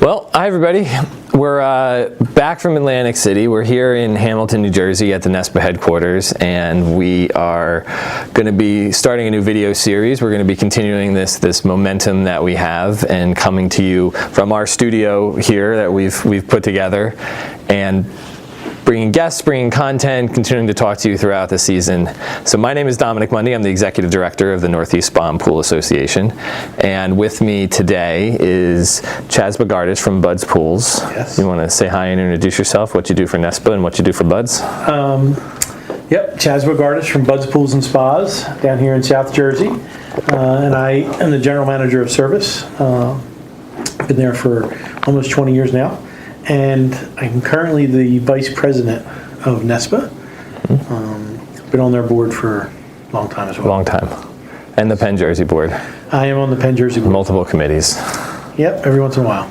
Well, hi everybody. We're back from Atlantic City. We're here in Hamilton, New Jersey at the NESPA headquarters, and we are going to be starting a new video series. We're going to be continuing this momentum that we have and coming to you from our studio here that we've put together, and bringing guests, bringing content, continuing to talk to you throughout the season. So my name is Dominic Mundy. I'm the Executive Director of the Northeast Spa and Pool Association. And with me today is Chas Bogardus from Bud's Pools. Yes. You want to say hi and introduce yourself, what you do for NESPA and what you do for Bud's? Yep, Chas Bogardus from Bud's Pools and Spas down here in South Jersey. And I am the General Manager of Service. Been there for almost 20 years now. And I'm currently the Vice President of NESPA. Been on their board for a long time as well. Long time. And the Penn Jersey board. I am on the Penn Jersey board. Multiple committees. Yep, every once in a while.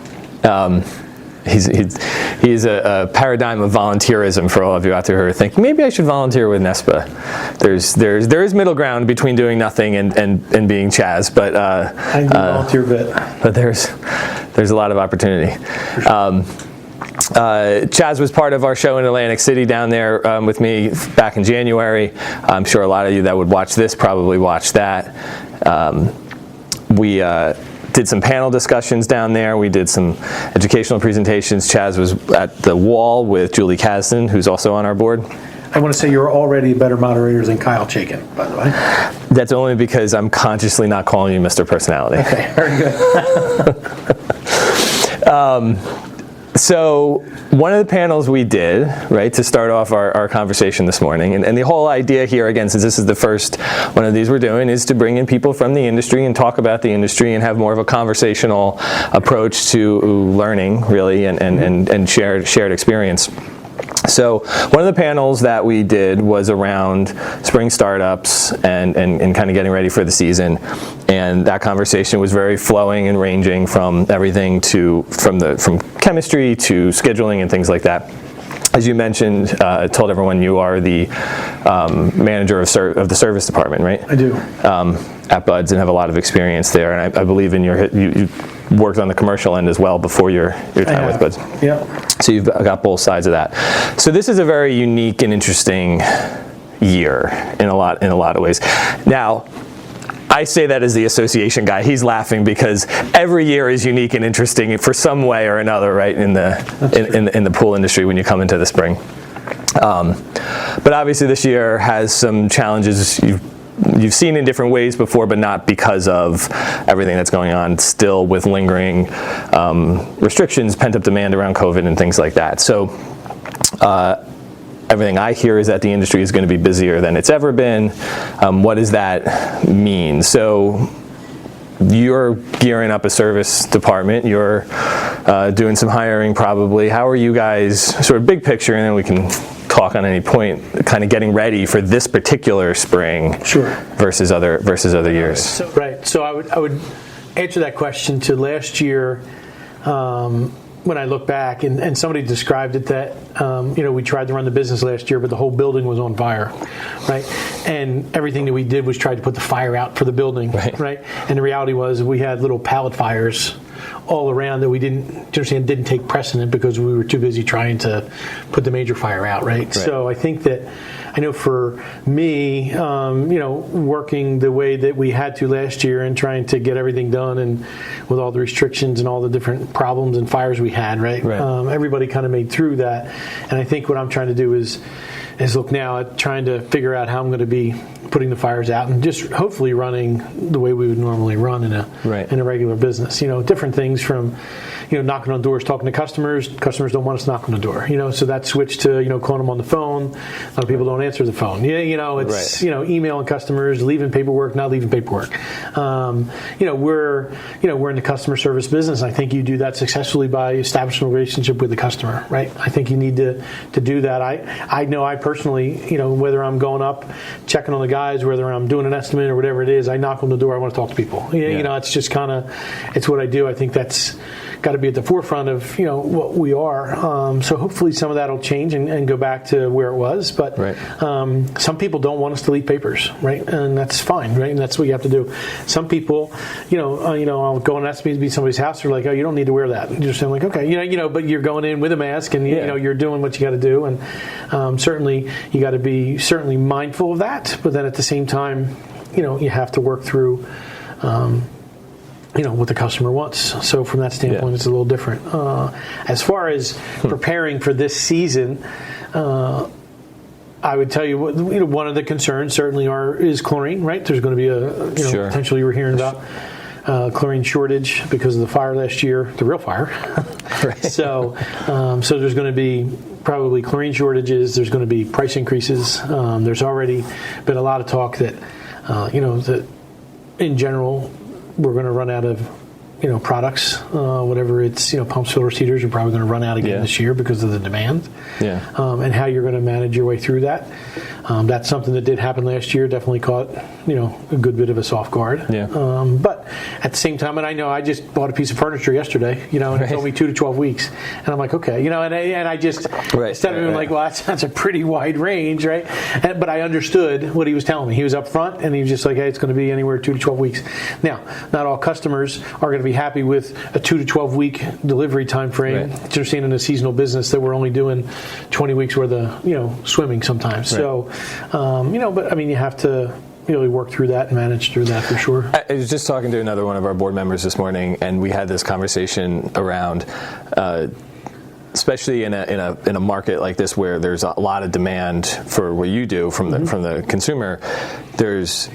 He's a paradigm of volunteerism for all of you out there who are thinking, maybe I should volunteer with NESPA. There is middle ground between doing nothing and being Chas, but I can do volunteer bit. But there's a lot of opportunity. Chas was part of our show in Atlantic City down there with me back in January. I'm sure a lot of you that would watch this probably watched that. We did some panel discussions down there. We did some educational presentations. Chas was at the wall with Julie Kasdan, who's also on our board. I want to say you're already better moderators than Kyle Chaikin, by the way. That's only because I'm consciously not calling you Mr. Personality. Okay, very good. So one of the panels we did, right, to start off our conversation this morning, and the whole idea here, again, since this is the first one of these we're doing, is to bring in people from the industry and talk about the industry and have more of a conversational approach to learning, really, and shared experience. So one of the panels that we did was around spring startups and kind of getting ready for the season, and that conversation was very flowing and ranging from everything from chemistry to scheduling and things like that. As you mentioned, I told everyone you are the manager of the service department, right? I do. At Bud's, and have a lot of experience there, and I believe in you worked on the commercial end as well before your time with Bud's. Yeah. So you've got both sides of that. So this is a very unique and interesting year in a lot of ways. Now, I say that as the association guy. He's laughing because every year is unique and interesting for some way or another, right? In the pool industry when you come into the spring. But obviously this year has some challenges you've seen in different ways before, but not because of everything that's going on still with lingering restrictions, pent-up demand around COVID and things like that. So everything I hear is that the industry is going to be busier than it's ever been. What does that mean? So you're gearing up a service department. You're doing some hiring probably. How are you guys, sort of big picture, and then we can talk on any point, kind of getting ready for this particular spring, sure, versus other years. So I would answer that question to last year. When I look back, and somebody described it that we tried to run the business last year, but the whole building was on fire, right? And everything that we did was try to put the fire out for the building, right? And the reality was we had little pallet fires all around that we didn't take precedent because we were too busy trying to put the major fire out, right? So I think that, I know for me, working the way that we had to last year and trying to get everything done, and with all the restrictions and all the different problems and fires we had, right? Everybody kind of made through that, and I think what I'm trying to do is look now at trying to figure out how I'm going to be putting the fires out and just hopefully running the way we would normally run in a regular business. Different things from knocking on doors, talking to customers. Customers don't want us to knock on the door. So that switched to calling them on the phone. A lot of people don't answer the phone. It's emailing customers, leaving paperwork, not leaving paperwork. We're in the customer service business. I think you do that successfully by establishing a relationship with the customer, right? I think you need to do that. I know I personally, whether I'm going up, checking on the guys, whether I'm doing an estimate or whatever it is, I knock on the door. I want to talk to people. It's just it's what I do. I think that's got to be at the forefront of what we are. So hopefully some of that will change and go back to where it was. But some people don't want us to leave papers, right? And that's fine, right? And that's what you have to do. Some people, I'll go and ask me to be somebody's house. They're like, oh, you don't need to wear that. You're saying like, okay, but you're going in with a mask and you're doing what you got to do. And certainly you got to be certainly mindful of that. But then at the same time, you have to work through. What the customer wants. So from that standpoint, it's a little different. As far as preparing for this season, I would tell you, one of the concerns certainly is chlorine, right? There's going to be potentially we're hearing about chlorine shortage because of the fire last year, the real fire. Right. So there's going to be probably chlorine shortages. There's going to be price increases. There's already been a lot of talk that, that in general, we're going to run out of, products, whatever it's, pumps, filters, heaters are probably going to run out again this year because of the demand. Yeah. And how you're going to manage your way through that. That's something that did happen last year. Definitely caught, a good bit of us off guard. Yeah. But at the same time, and I know I just bought a piece of furniture yesterday, and it told me 2 to 12 weeks. And I'm like, okay, and I just, instead of being like, well, that's a pretty wide range, right? But I understood what he was telling me. He was up front and he was just like, hey, it's going to be anywhere 2 to 12 weeks. Now, not all customers are going to be happy with a 2 to 12 week delivery time frame. Right. You're seeing in a seasonal business that we're only doing 20 weeks worth of, swimming sometimes. Right. So, but I mean, you have to really work through that and manage through that for sure. I was just talking to another one of our board members this morning, and we had this conversation around, especially in a market like this where there's a lot of demand for what you do from the consumer. There's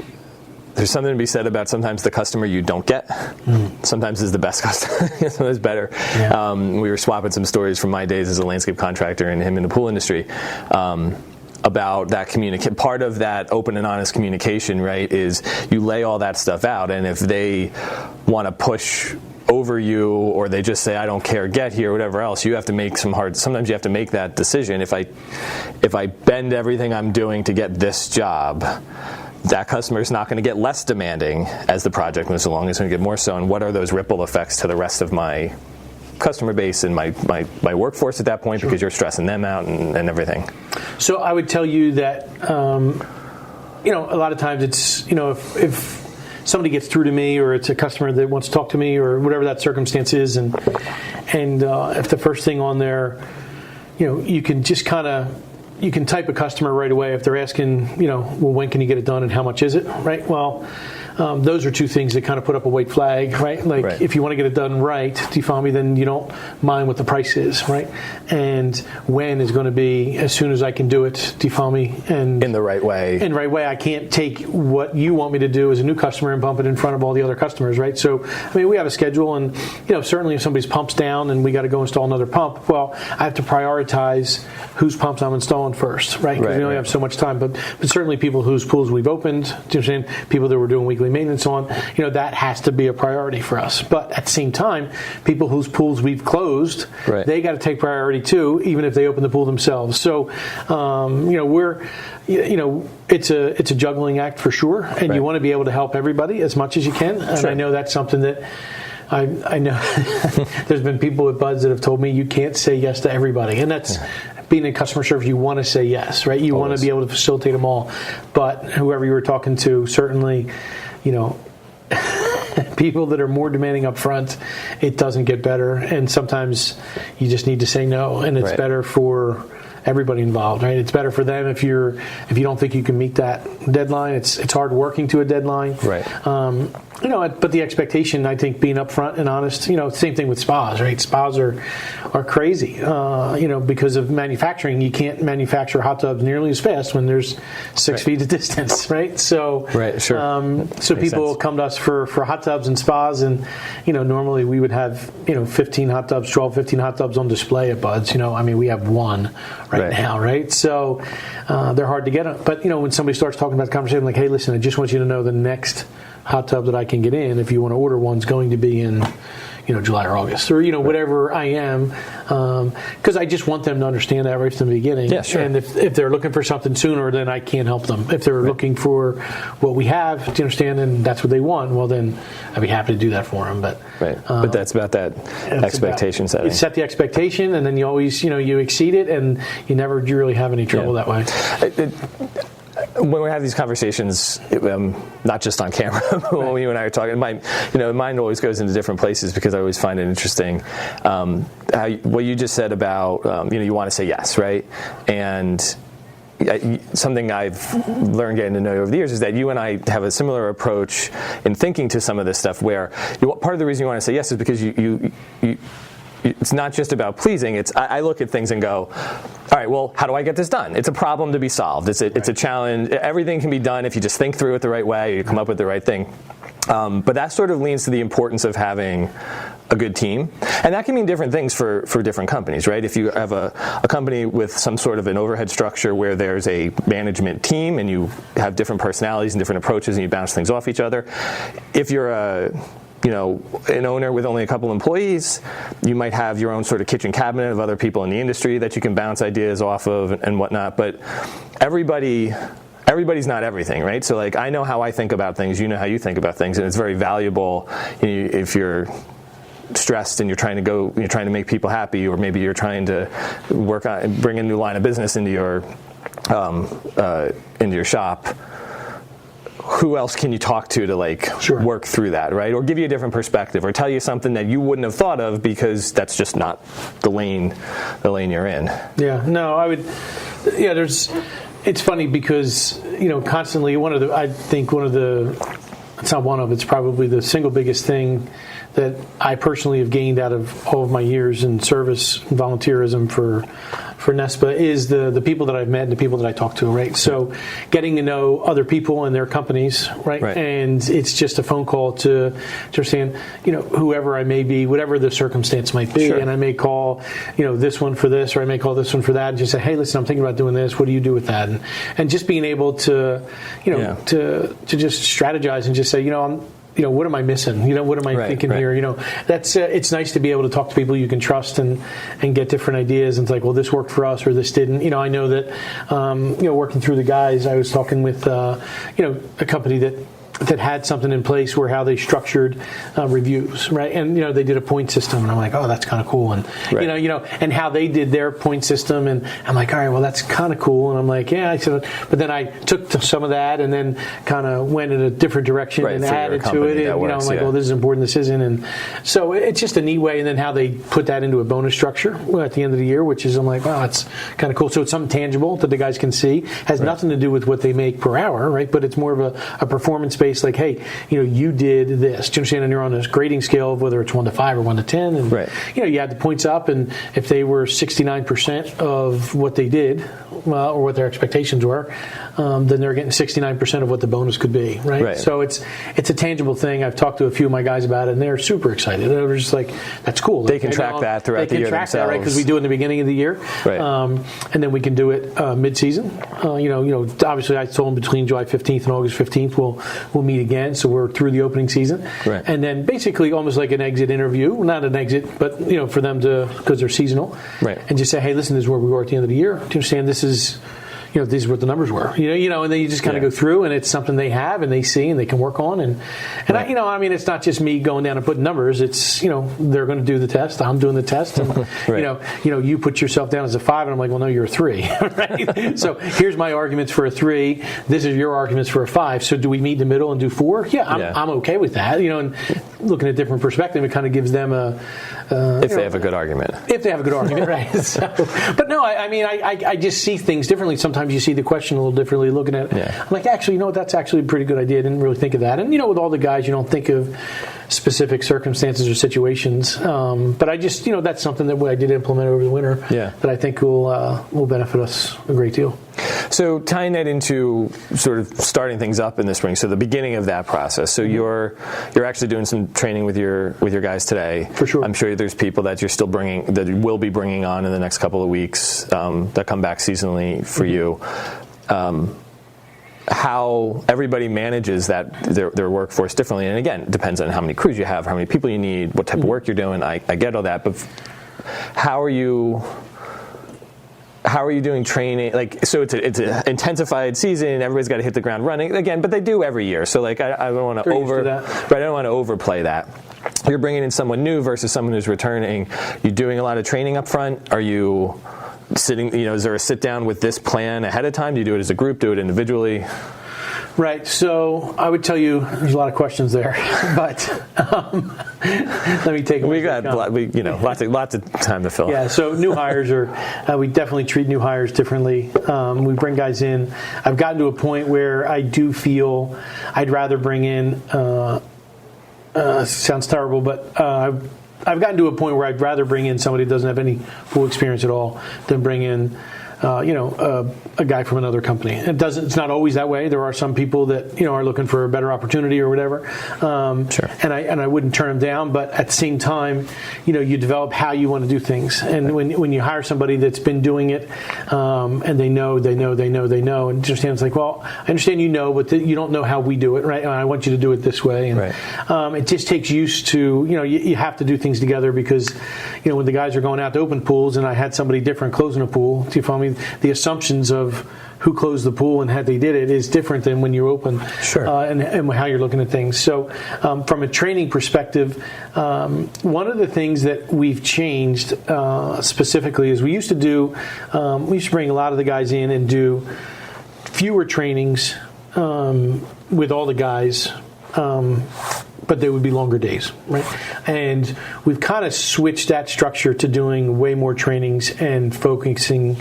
something to be said about sometimes the customer you don't get. Sometimes is the best customer. Sometimes better. Yeah. We were swapping some stories from my days as a landscape contractor and him in the pool industry. About that part of that open and honest communication, right, is you lay all that stuff out, and if they want to push over you or they just say I don't care, get here, whatever else, you have to make sometimes you have to make that decision. If I bend everything I'm doing to get this job, that customer is not going to get less demanding as the project moves along. It's going to get more so. And what are those ripple effects to the rest of my customer base and my workforce at that point? Sure. Because you're stressing them out and everything. So I would tell you that a lot of times it's if somebody gets through to me or it's a customer that wants to talk to me or whatever that circumstance is, and if the first thing on there, you can just you can type a customer right away if they're asking, well, when can you get it done and how much is it, right? Well, those are two things that kind of put up a white flag, right? Like if you want to get it done right, do you follow me, then you don't mind what the price is, right? And when is going to be as soon as I can do it, do you follow me? And in the right way. In the right way. I can't take what you want me to do as a new customer and bump it in front of all the other customers, right? So, I mean, we have a schedule, and, certainly if somebody's pump's down and we got to go install another pump, well, I have to prioritize whose pumps I'm installing first, right? Because we only have so much time. But certainly people whose pools we've opened, do you understand? People that we're doing weekly maintenance on, that has to be a priority for us. But at the same time, people whose pools we've closed, they got to take priority too, even if they open the pool themselves. So, it's a juggling act for sure, and you want to be able to help everybody as much as you can. And I know that's something that I know there's been people with Buds that have told me you can't say yes to everybody, and that's being in customer service. You want to say yes, right? You want to be able to facilitate them all. But whoever you were talking to, certainly, people that are more demanding up front, it doesn't get better, and sometimes you just need to say no, and it's better for everybody involved, right? It's better for them if you don't think you can meet that deadline. It's hard working to a deadline, right? But the expectation, I think, being upfront and honest. Same thing with spas, right? Spas are crazy, because of manufacturing. You can't manufacture hot tubs nearly as fast when there's 6 feet of distance, right? So, so people will come to us for hot tubs and spas, and normally we would have 15 hot tubs, 15 hot tubs on display at Buds. We have one right now, right? So they're hard to get. But when somebody starts talking about the conversation, like, hey, listen, I just want you to know the next hot tub that I can get in, if you want to order one, is going to be in July or August, or whatever I am, because I just want them to understand that right from the beginning. Yeah, sure. And if they're looking for something sooner, then I can't help them. If they're looking for what we have, do you understand, and that's what they want, well, then I'd be happy to do that for them. But but that's about that expectation setting. You set the expectation, and then you always you exceed it, and you never really have any trouble that way. When we have these conversations, not just on camera, but when you and I are talking, my mind always goes into different places because I always find it interesting. What you just said about you want to say yes, right? And something I've learned getting to know you over the years is that you and I have a similar approach in thinking to some of this stuff. Where part of the reason you want to say yes is because you it's not just about pleasing. I look at things and go, all right, well, how do I get this done? It's a problem to be solved. It's a challenge. Everything can be done if you just think through it the right way, you come up with the right thing. But that sort of leans to the importance of having a good team. And that can mean different things for different companies, right? If you have a company with some sort of an overhead structure where there's a management team and you have different personalities and different approaches and you bounce things off each other. If you're an owner with only a couple employees, you might have your own sort of kitchen cabinet of other people in the industry that you can bounce ideas off of and whatnot. But everybody's not everything, right? So I know how I think about things, you know how you think about things, and it's very valuable if you're stressed and you're trying to make people happy, or maybe you're trying to bring a new line of business into your shop. Who else can you talk to work through that, right? Or give you a different perspective, or tell you something that you wouldn't have thought of because that's just not the lane you're in. Yeah, no, I would. Yeah, it's funny because constantly it's probably the single biggest thing that I personally have gained out of all of my years in service and volunteerism for NESPA is the people that I've met and the people that I talk to, right? So getting to know other people and their companies, right? And it's just a phone call to understand, whoever I may be, whatever the circumstance might be. Sure. And I may call, this one for this, or I may call this one for that, and just say, hey, listen, I'm thinking about doing this. What do you do with that? And just being able to, to just strategize and just say, what am I missing? What am I thinking here? That's it's nice to be able to talk to people you can trust and get different ideas. And it's like, well, this worked for us or this didn't. I know that, working through the guys, I was talking with, a company that had something in place where how they structured reviews, right? And they did a point system, and I'm like, oh, that's kind of cool. And and how they did their point system, and I'm like, all right, well, that's kind of cool. And I'm like, yeah, I said, but then I took some of that and then kind of went in a different direction and added to it. And I'm like, well, this is important, this isn't, and so it's just a neat way. And then how they put that into a bonus structure at the end of the year, which is, I'm like, wow, that's kind of cool. So it's something tangible that the guys can see. Has nothing to do with what they make per hour, right? But it's more of a performance based. Like, hey, you did this. Do you understand? And you're on this grading scale of whether it's 1 to 5 or 1 to 10, and you add the points up. And if they were 69% of what they did, or what their expectations were, then they're getting 69% of what the bonus could be, right? So it's a tangible thing. I've talked to a few of my guys about it, and they're super excited. They're just like, that's cool. They can track that throughout the year themselves. They can track that, right? Because we do it in the beginning of the year, and then we can do it mid-season. Obviously, I told them between July 15th and August 15th, we'll meet again. So we're through the opening season, and then basically almost like an exit interview, not an exit, but for them to, because they're seasonal, and just say, hey, listen, this is where we were at the end of the year. Do you understand? This is these are what the numbers were, and then you just kind of go through, and it's something they have and they see and they can work on, and it's not just me going down and putting numbers. It's they're going to do the test, I'm doing the test, and you put yourself down as a 5, and I'm like, well, no, you're a 3, right? So here's my arguments for a 3. This is your arguments for a 5. So do we meet in the middle and do 4? Yeah, I'm okay with that. And looking at different perspective, it kind of gives them a if they have a good argument. If they have a good argument, right? So, but no, I just see things differently. Sometimes you see the question a little differently, looking at it. I'm like, actually, that's actually a pretty good idea. I didn't really think of that. And, with all the guys, you don't think of specific circumstances or situations. But I just, that's something that I did implement over the winter that I think will benefit us a great deal. So tying that into sort of starting things up in the spring, so the beginning of that process. So you're actually doing some training with your guys today. For sure. I'm sure there's people that you're still that you will be bringing on in the next couple of weeks that come back seasonally for you. how everybody manages their workforce differently. And again, it depends on how many crews you have, how many people you need, what type of work you're doing. I get all that, but how are you doing training? Like, so it's an intensified season. Everybody's got to hit the ground running again, but they do every year. So like, I don't want to I don't want to overplay that. You're bringing in someone new versus someone who's returning. You're doing a lot of training up front. Are you sitting, is there a sit down with this plan ahead of time? Do you do it as a group, do it individually? Right. So I would tell you there's a lot of questions there, but let me take them. We got lots of time to fill. Yeah. So new hires we definitely treat new hires differently. We bring guys in. I've gotten to a point where I do feel I'd rather bring in, sounds terrible, but I've gotten to a point where I'd rather bring in somebody who doesn't have any full experience at all than bring in, a guy from another company. It's not always that way. There are some people that are looking for a better opportunity or whatever. Sure. And I wouldn't turn them down, but at the same time, you develop how you want to do things. And when you hire somebody that's been doing it, and they know, and just it's like, well, I understand but you don't know how we do it, right? And I want you to do it this way. And it just takes used to, you have to do things together because, when the guys are going out to open pools, and I had somebody different closing a pool. Do you follow me? The assumptions of who closed the pool and how they did it is different than when you open, sure. And how you're looking at things. So from a training perspective, one of the things that we've changed specifically is we used to bring a lot of the guys in and do fewer trainings with all the guys, but they would be longer days, right? And we've kind of switched that structure to doing way more trainings and focusing,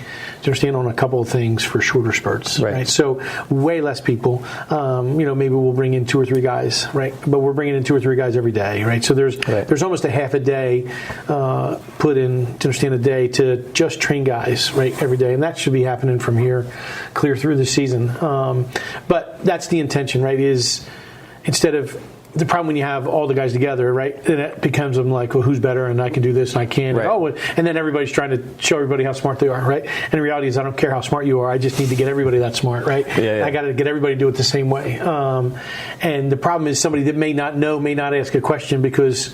on a couple of things for shorter spurts, right? So way less people. Maybe we'll bring in 2 or 3 guys, right? But we're bringing in 2 or 3 guys every day, right? So there's almost a half a day put in to understand a day to just train guys, right, every day, and that should be happening from here, clear through the season. But that's the intention, right? Is instead of the problem when you have all the guys together, right? And it becomes them like, well, who's better? And I can do this, and I can. Right. And then everybody's trying to show everybody how smart they are, right? And the reality is, I don't care how smart you are. I just need to get everybody that smart, right? Yeah. I got to get everybody to do it the same way. And the problem is somebody that may not know, may not ask a question because,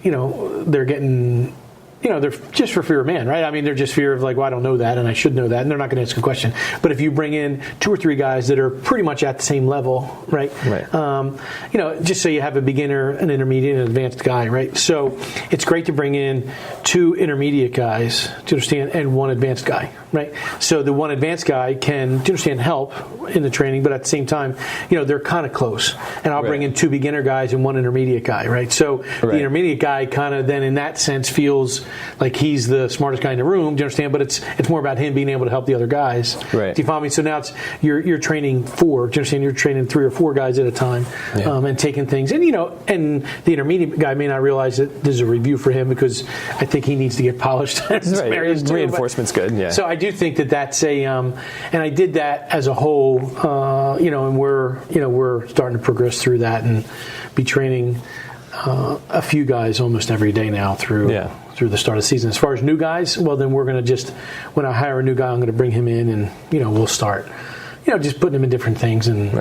they're getting. They're just for fear of man, right? I mean, they're just fear of like, well, I don't know that, and I should know that, and they're not going to ask a question. But if you bring in 2 or 3 guys that are pretty much at the same level, right? Just so you have a beginner, an intermediate, and an advanced guy, right? So it's great to bring in 2 intermediate guys to understand and 1 advanced guy, right? So the 1 advanced guy can, to understand, help in the training, but at the same time, they're kind of close. And I'll bring in 2 beginner guys and 1 intermediate guy, right? So the intermediate guy kind of then, in that sense, feels like he's the smartest guy in the room. Do you understand? But it's more about him being able to help the other guys. Right. Do you follow me? So now you're training 4. Do you understand? You're training 3 or 4 guys at a time, and taking things. And and the intermediate guy may not realize that there's a review for him because I think he needs to get polished. Reinforcement's good. Yeah. So I do think that's a, and I did that as a whole. And we're starting to progress through that and be training a few guys almost every day now through the start of the season. As far as new guys, well, then we're going to when I hire a new guy, I'm going to bring him in and, we'll start, just putting him in different things and,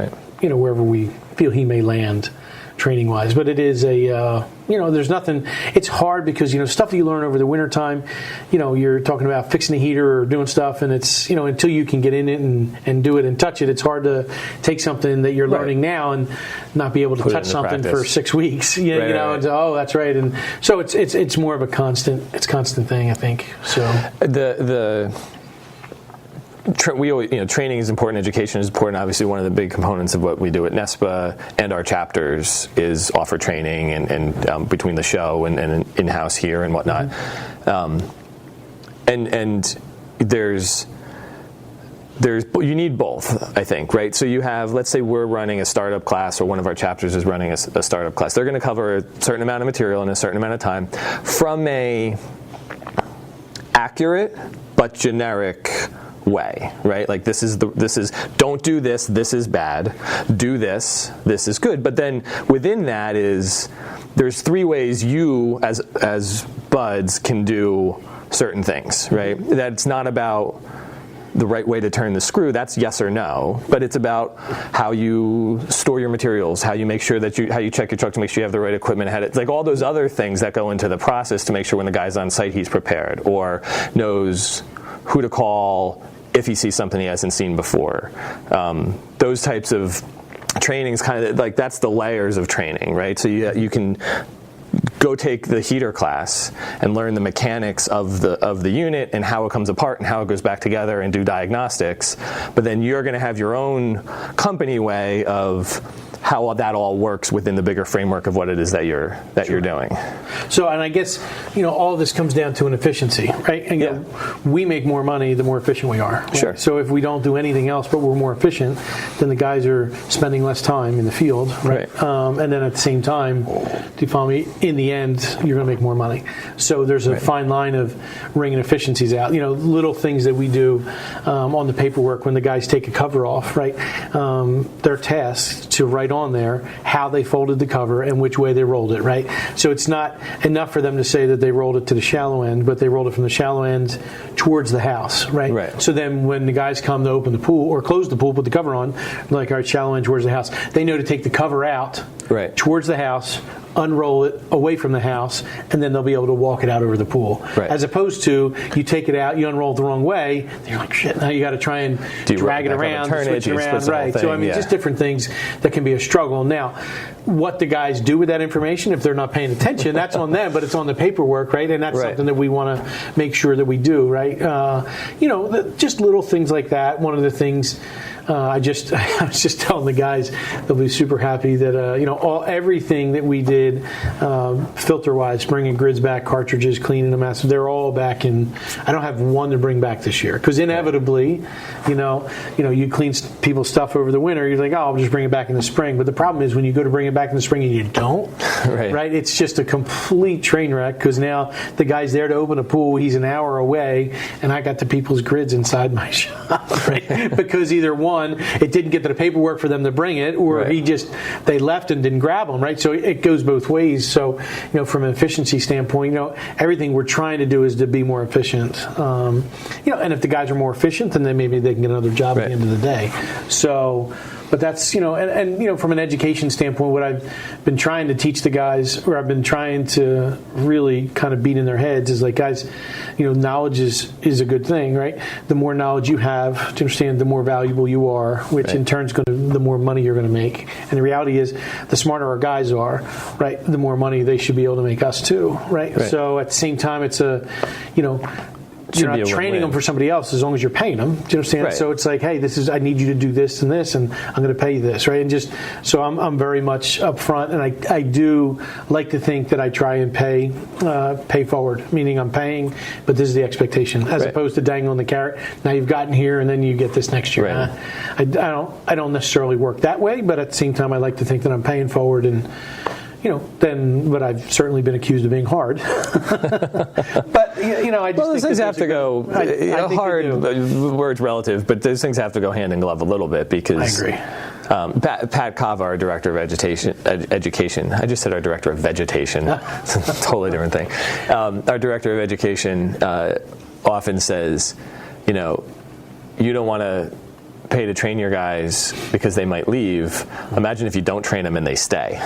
wherever we feel he may land training wise. But it is there's nothing, it's hard because, stuff that you learn over the winter time, you're talking about fixing the heater or doing stuff, and it's, until you can get in it and do it and touch it, it's hard to take something that you're learning now and not be able to touch something practice for 6 weeks, and oh, that's right. And so it's more of a constant thing, I think. So we always, training is important, education is important. Obviously, one of the big components of what we do at NESPA and our chapters is offer training and between the show and in-house here and whatnot. And there's you need both, I think, right? So you have, let's say we're running a startup class, or one of our chapters is running a startup class. They're going to cover a certain amount of material in a certain amount of time from a accurate but generic way, right? Like this is don't do this is bad. Do this is good. But then within that there's 3 ways you as buds can do certain things, right? That's not about the right way to turn the screw, that's yes or no. But it's about how you store your materials, how you make sure that how you check your truck to make sure you have the right equipment ahead. It's like all those other things that go into the process to make sure when the guy's on site he's prepared or knows who to call if he sees something he hasn't seen before. Those types of trainings, kind of like that's the layers of training, right? So you can go take the heater class and learn the mechanics of the unit and how it comes apart and how it goes back together and do diagnostics. But then you're going to have your own company way of how that all works within the bigger framework of what it is that you're doing. So, and I guess, all of this comes down to an efficiency, right? And we make more money the more efficient we are. Right? Sure. So if we don't do anything else but we're more efficient, then the guys are spending less time in the field, right? And then at the same time, do you follow me? In the end, you're going to make more money. So there's a fine line of wringing efficiencies out. Little things that we do on the paperwork when the guys take a cover off, right? They're tasked to write on there how they folded the cover and which way they rolled it, right? So it's not enough for them to say that they rolled it to the shallow end, but they rolled it from the shallow end towards the house, right? So then when the guys come to open the pool or close the pool, put the cover on, like, all right, shallow end towards the house, they know to take the cover out towards the house, unroll it away from the house, and then they'll be able to walk it out over the pool. As opposed to, you take it out, you unroll it the wrong way, you're like, shit, now you got to try and drag it around, switch it around, right? So, just different things that can be a struggle. Now, what the guys do with that information, if they're not paying attention, that's on them, but it's on the paperwork, right? And that's something that we want to make sure that we do, right? Just little things like that. One of the things I was just telling the guys, they'll be super happy that everything that we did filter wise, bringing grids back, cartridges, cleaning them out, so they're all back in. I don't have one to bring back this year because inevitably, you clean people's stuff over the winter. You're like, oh, I'll just bring it back in the spring. But the problem is when you go to bring it back in the spring and you don't, right? It's just a complete train wreck because now the guy's there to open a pool. He's an hour away, and I got the people's grids inside my shop, right? Because either one, it didn't get to the paperwork for them to bring it, or they left and didn't grab them, right? So it goes both ways. So, from an efficiency standpoint, everything we're trying to do is to be more efficient. And if the guys are more efficient, then maybe they can get another job at the end of the day. So, but that's, from an education standpoint, what I've been trying to teach the guys, or I've been trying to really kind of beat in their heads is like, guys, knowledge is a good thing, right? The more knowledge you have to understand, the more valuable you are, which in turn is the more money you're going to make. And the reality is, the smarter our guys are, right, the more money they should be able to make us too, right? So at the same time, it's you're not training them for somebody else as long as you're paying them. Do you understand? So it's like, hey, I need you to do this and this, and I'm going to pay you this, right? And so I'm very much upfront, and I do like to think that I try and pay forward, meaning I'm paying, but this is the expectation, as opposed to dangling the carrot. Now you've gotten here, and then you get this next year. I don't necessarily work that way, but at the same time, I like to think that I'm paying forward and. But I've certainly been accused of being hard. But I just those things have to go hard. Word's relative, but those things have to go hand in glove a little bit because I agree. Pat Kava, our director of education. I just said our director of vegetation. It's a totally different thing. Our director of education often says, you don't want to pay to train your guys because they might leave. Imagine if you don't train them and they stay,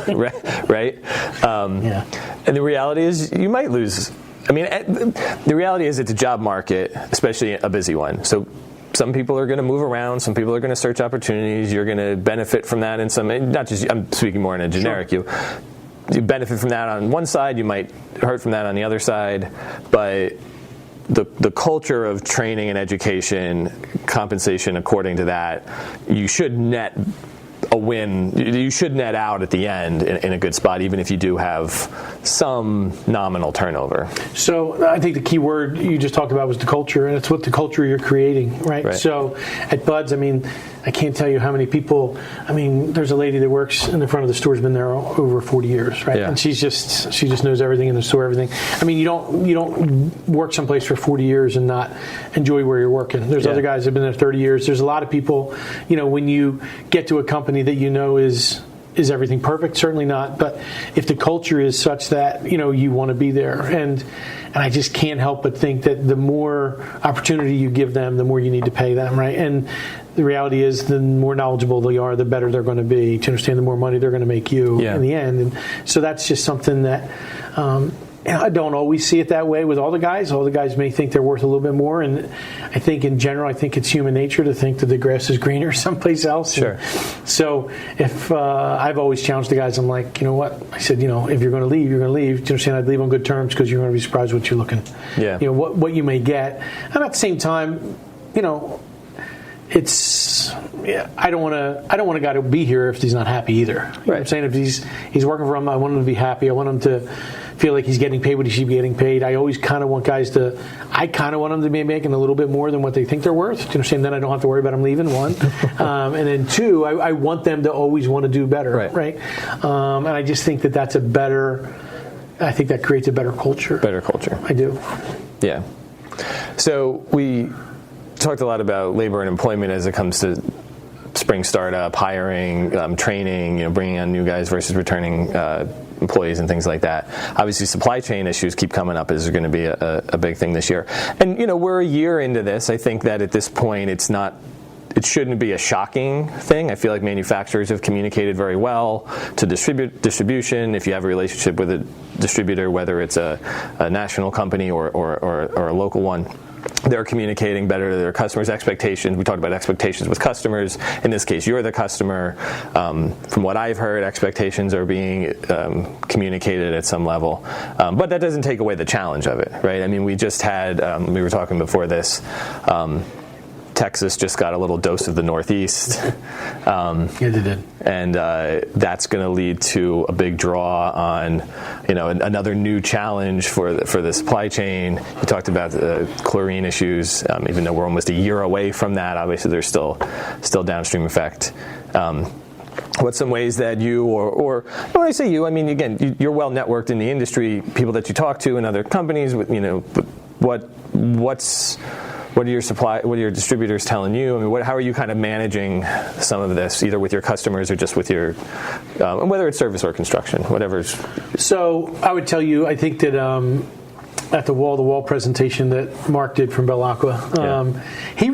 right? And the reality is you might lose. I mean, the reality is it's a job market, especially a busy one. So some people are going to move around. Some people are going to search opportunities. You're going to benefit from that in some, not just, I'm speaking more in a generic, you benefit from that on one side. You might hurt from that on the other side, but the culture of training and education, compensation according to that, you should net a win. You should net out at the end in a good spot, even if you do have some nominal turnover. So I think the key word you just talked about was the culture, and it's what the culture you're creating, right? So at Bud's, I mean, I can't tell you how many people. I mean, there's a lady that works in the front of the store, has been there over 40 years, right? And she just knows everything in the store, everything. I mean, you don't work someplace for 40 years and not enjoy where you're working. There's other guys that have been there 30 years. There's a lot of people, when you get to a company that is everything perfect? Certainly not. But if the culture is such that you want to be there, and And I just can't help but think that the more opportunity you give them, the more you need to pay them, right? And the reality is, the more knowledgeable they are, the better they're going to be. To understand, the more money they're going to make you in the end. And so that's just something that I don't always see it that way with all the guys. All the guys may think they're worth a little bit more. And I think in general, I think it's human nature to think that the grass is greener someplace else. Sure. And so if I've always challenged the guys, I'm like, you know what? I said, if you're going to leave, you're going to leave. Do you understand? I'd leave on good terms because you're going to be surprised what you're looking. Yeah. What you may get. And at the same time, it's I don't want a guy to be here if he's not happy either. You know what I'm saying? If he's working for him, I want him to be happy. I want him to feel like he's getting paid what he should be getting paid. I always kind of want guys to. I kind of want them to be making a little bit more than what they think they're worth. Do you understand? Then I don't have to worry about them leaving. One, and then two, I want them to always want to do better. Right. And I just think that that's a better. I think that creates a better culture. Better culture. I do. Yeah. So we talked a lot about labor and employment as it comes to spring startup, hiring, training, bringing on new guys versus returning employees and things like that. Obviously, supply chain issues keep coming up as going to be a big thing this year. And, we're a year into this. I think that at this point, it shouldn't be a shocking thing. I feel like manufacturers have communicated very well to distribution. If you have a relationship with a distributor, whether it's a national company or a local one, they're communicating better to their customers' expectations. We talked about expectations with customers. In this case, you're the customer. From what I've heard, expectations are being communicated at some level. But that doesn't take away the challenge of it, right? I mean, we just had, we were talking before this, Texas just got a little dose of the Northeast. Yeah, they did. And that's going to lead to a big draw on, another new challenge for the supply chain. You talked about the chlorine issues. Even though we're almost a year away from that, obviously there's still downstream effect. What's some ways that you, or when I say you, I mean, again, you're well networked in the industry, people that you talk to in other companies, what are your distributors telling you? I mean, how are you kind of managing some of this, either with your customers or just with your, whether it's service or construction, whatever's. So I would tell you, I think that at the wall-to-wall presentation that Mark did from Belacqua, he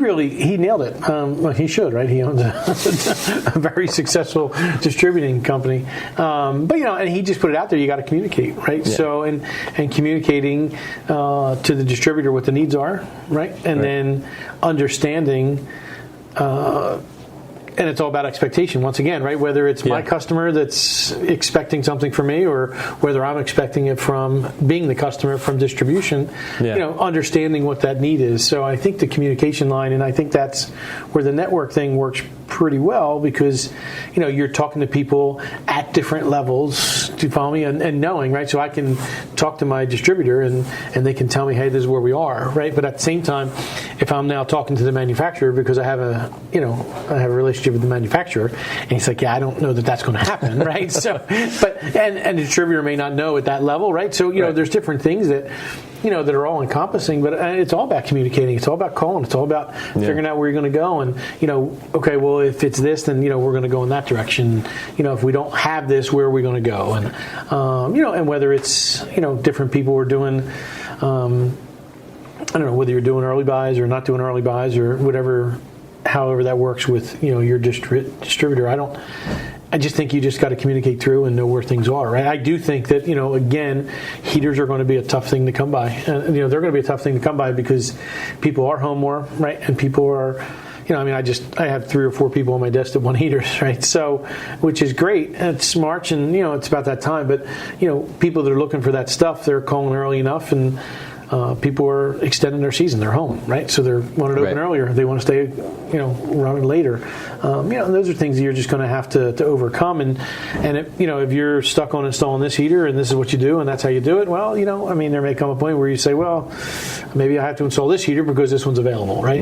nailed it. Well, he should, right? He owns a very successful distributing company. But and he just put it out there. You got to communicate, right? Yeah. So and communicating to the distributor what the needs are, right? And then understanding. And it's all about expectation, once again, right? Whether it's my customer that's expecting something from me or whether I'm expecting it from being the customer from distribution, understanding what that need is. So I think the communication line, and I think that's where the network thing works pretty well because, you're talking to people at different levels, do you follow me? And knowing, right? So I can talk to my distributor and they can tell me, hey, this is where we are, right? But at the same time, if I'm now talking to the manufacturer because I have a relationship with the manufacturer, and he's like, I don't know that that's going to happen, right? So, but and the distributor may not know at that level, right? So there's different things that that are all encompassing, but it's all about communicating. It's all about calling. It's all about figuring out where you're going to go, and okay, well, if it's this, then we're going to go in that direction. If we don't have this, where are we going to go? And and whether it's different people are doing. I don't know whether you're doing early buys or not doing early buys or whatever. However that works with your distributor, I just think you just got to communicate through and know where things are, right? I do think that again, heaters are going to be a tough thing to come by, and they're going to be a tough thing to come by because people are home more, right? And people are, I have 3 or 4 people on my desk that want heaters, right? So, which is great. It's March, and it's about that time. But people that are looking for that stuff, they're calling early enough, and people are extending their season. They're home, right? So they want it open earlier. They want to stay, running later. Those are things that you're just going to have to overcome. And if you're stuck on installing this heater and this is what you do and that's how you do it, well, there may come a point where you say, well, maybe I have to install this heater because this one's available, right?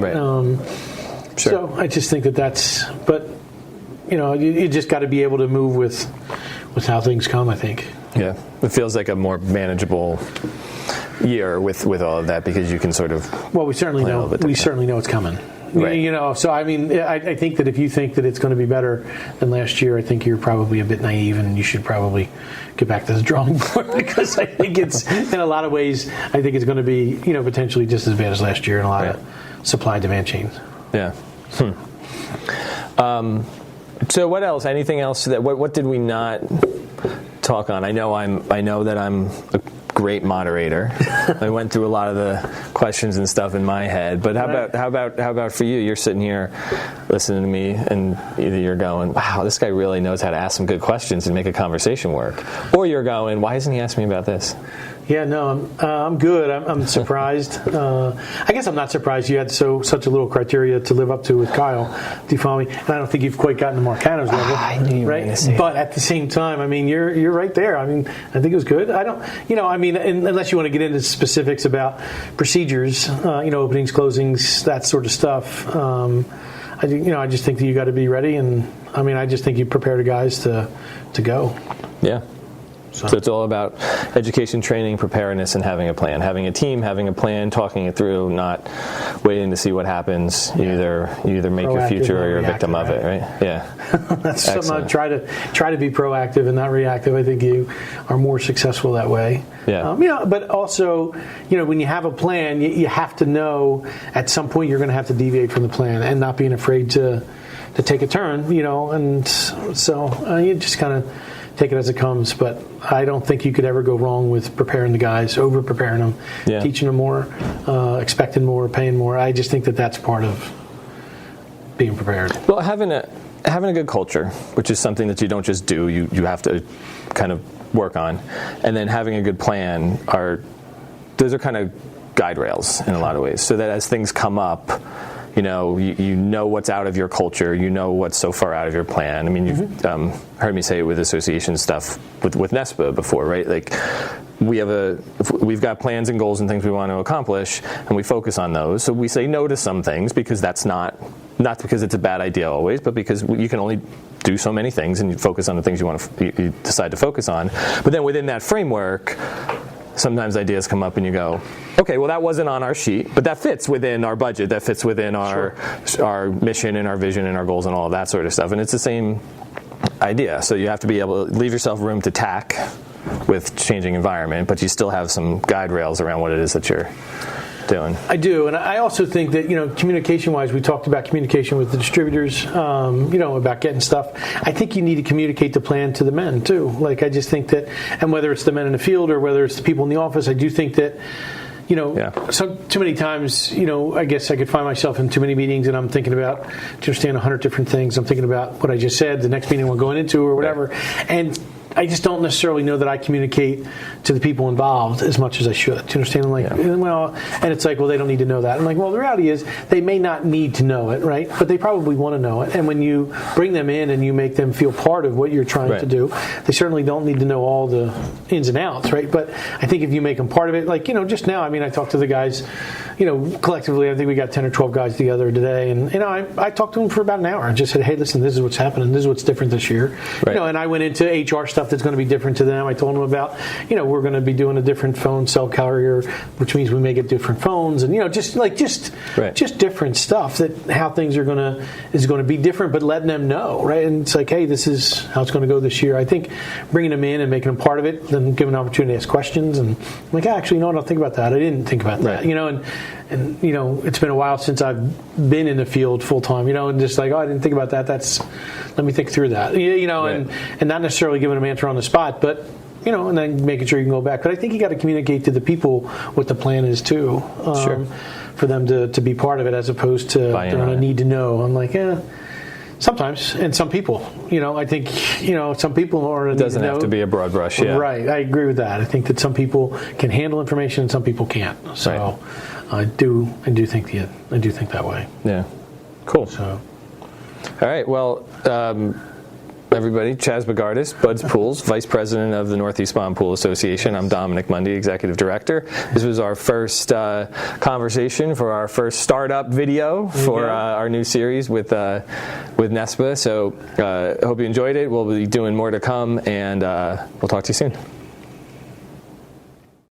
Sure. So I just think but you just got to be able to move with how things come, I think. Yeah, it feels like a more manageable year with all of that because you can sort of. Well, we certainly know it's coming. Right. You know, so I mean, I think that if you think that it's going to be better than last year, I think you're probably a bit naive, and you should probably get back to the drawing board, because I think it's, in a lot of ways, I think it's going to be, you know, potentially just as bad as last year in a lot of supply-demand chains. Yeah. So what else? Anything else? What did we not talk on? I know that I'm a great moderator. I went through a lot of the questions and stuff in my head. But how about for you? You're sitting here listening to me, and either you're going, "Wow, this guy really knows how to ask some good questions and make a conversation work," or you're going, "Why hasn't he asked me about this?" Yeah, no, I'm good. I'm surprised. I guess I'm not surprised you had such a little criteria to live up to with Kyle. Do you follow me? And I don't think you've quite gotten to Marcano's level. I knew you were right? going to say But at the same time, I mean, you're right there. I mean, I think it was good. I don't, you know, I mean, unless you want to get into specifics about procedures, you know, openings, closings, that sort of stuff. I just think that you got to be ready, and I mean, I just think you prepare the guys to go. Yeah. So it's all about education, training, preparedness, and having a plan. Having a team, having a plan, talking it through, not waiting to see what happens. You either make your future or you're a victim of it, right? Yeah. That's something I try to be proactive and not reactive. I think you are more successful that way. Yeah. You know, but also, you know, when you have a plan, you have to know at some point you're going to have to deviate from the plan, and not being afraid to take a turn, you know, and so you just kind of take it as it comes. But I don't think you could ever go wrong with preparing the guys, over-preparing them, teaching them more, expecting more, paying more. I just think that that's part of being prepared. Well, having a good culture, which is something that you don't just do, you have to kind of work on, and then having a good plan those are kind of guide rails in a lot of ways, so that as things come up, you know what's out of your culture, you know what's so far out of your plan. I mean, you've heard me say it with association stuff with NESPA before, right? Like, we've got plans and goals and things we want to accomplish, and we focus on those. So we say no to some things, because that's not because it's a bad idea always, but because you can only do so many things, and you focus on the things you decide to focus on. But then within that framework, sometimes ideas come up and you go, okay, well, that wasn't on our sheet, but that fits within our budget, that fits within our mission and our vision and our goals and all of that sort of stuff. And it's the same idea. So you have to be able to leave yourself room to tack with changing environment, but you still have some guide rails around what it is that you're doing. I do, and I also think that, you know, communication-wise, we talked about communication with the distributors, you know, about getting stuff. I think you need to communicate the plan to the men too. Like, I just think that, and whether it's the men in the field or whether it's the people in the office, I do think that, you know, too many times, you know, I guess I could find myself in too many meetings, and I'm thinking about, to understand 100 different things. I'm thinking about what I just said, the next meeting we're going into or whatever, and I just don't necessarily know that I communicate to the people involved as much as I should. Do you understand? I'm like, well, and it's like, well, they don't need to know that. I'm like, well, the reality is they may not need to know it, right? But they probably want to know it. And when you bring them in and you make them feel part of what you're trying to do, they certainly don't need to know all the ins and outs, right? But I think if you make them part of it, like, you know, just now, I mean, I talked to the guys, you know, collectively, I think we got 10 or 12 guys together today. And, you know, I talked to them for about an hour and just said, hey, listen, this is what's happening. This is what's different this year. Right. You know, and I went into HR stuff that's going to be different to them. I told them about, you know, we're going to be doing a different phone cell carrier, which means we may get different phones, and, you know, just different stuff, that how things is going to be different, but letting them know, right? And it's like, hey, this is how it's going to go this year. I think bringing them in and making them part of it, then giving them an opportunity to ask questions, and I'm like, actually, no, I don't think about that. I didn't think about that, you know, and you know, it's been a while since I've been in the field full time, you know, and just like, oh, I didn't think about that. Let me think through that, you know, and not necessarily giving them an answer on the spot, but, you know, and then making sure you can go back. But I think you got to communicate to the people what the plan is too, for them to be part of it, as opposed to they're going to need to know. I'm like, sometimes, and some people, you know, I think, you know, some people are. It doesn't have to be a broad brush, right? I agree with that. I think that some people can handle information and some people can't. So I do think that way. Yeah, cool. So, all right, well. Everybody, Chas Bogardus, Bud's Pools, Vice President of the Northeast Spa and Pool Association. I'm Dominic Mundy, Executive Director. This was our first conversation for our first startup video for our new series with NESPA. So I hope you enjoyed it. We'll be doing more to come, and we'll talk to you soon.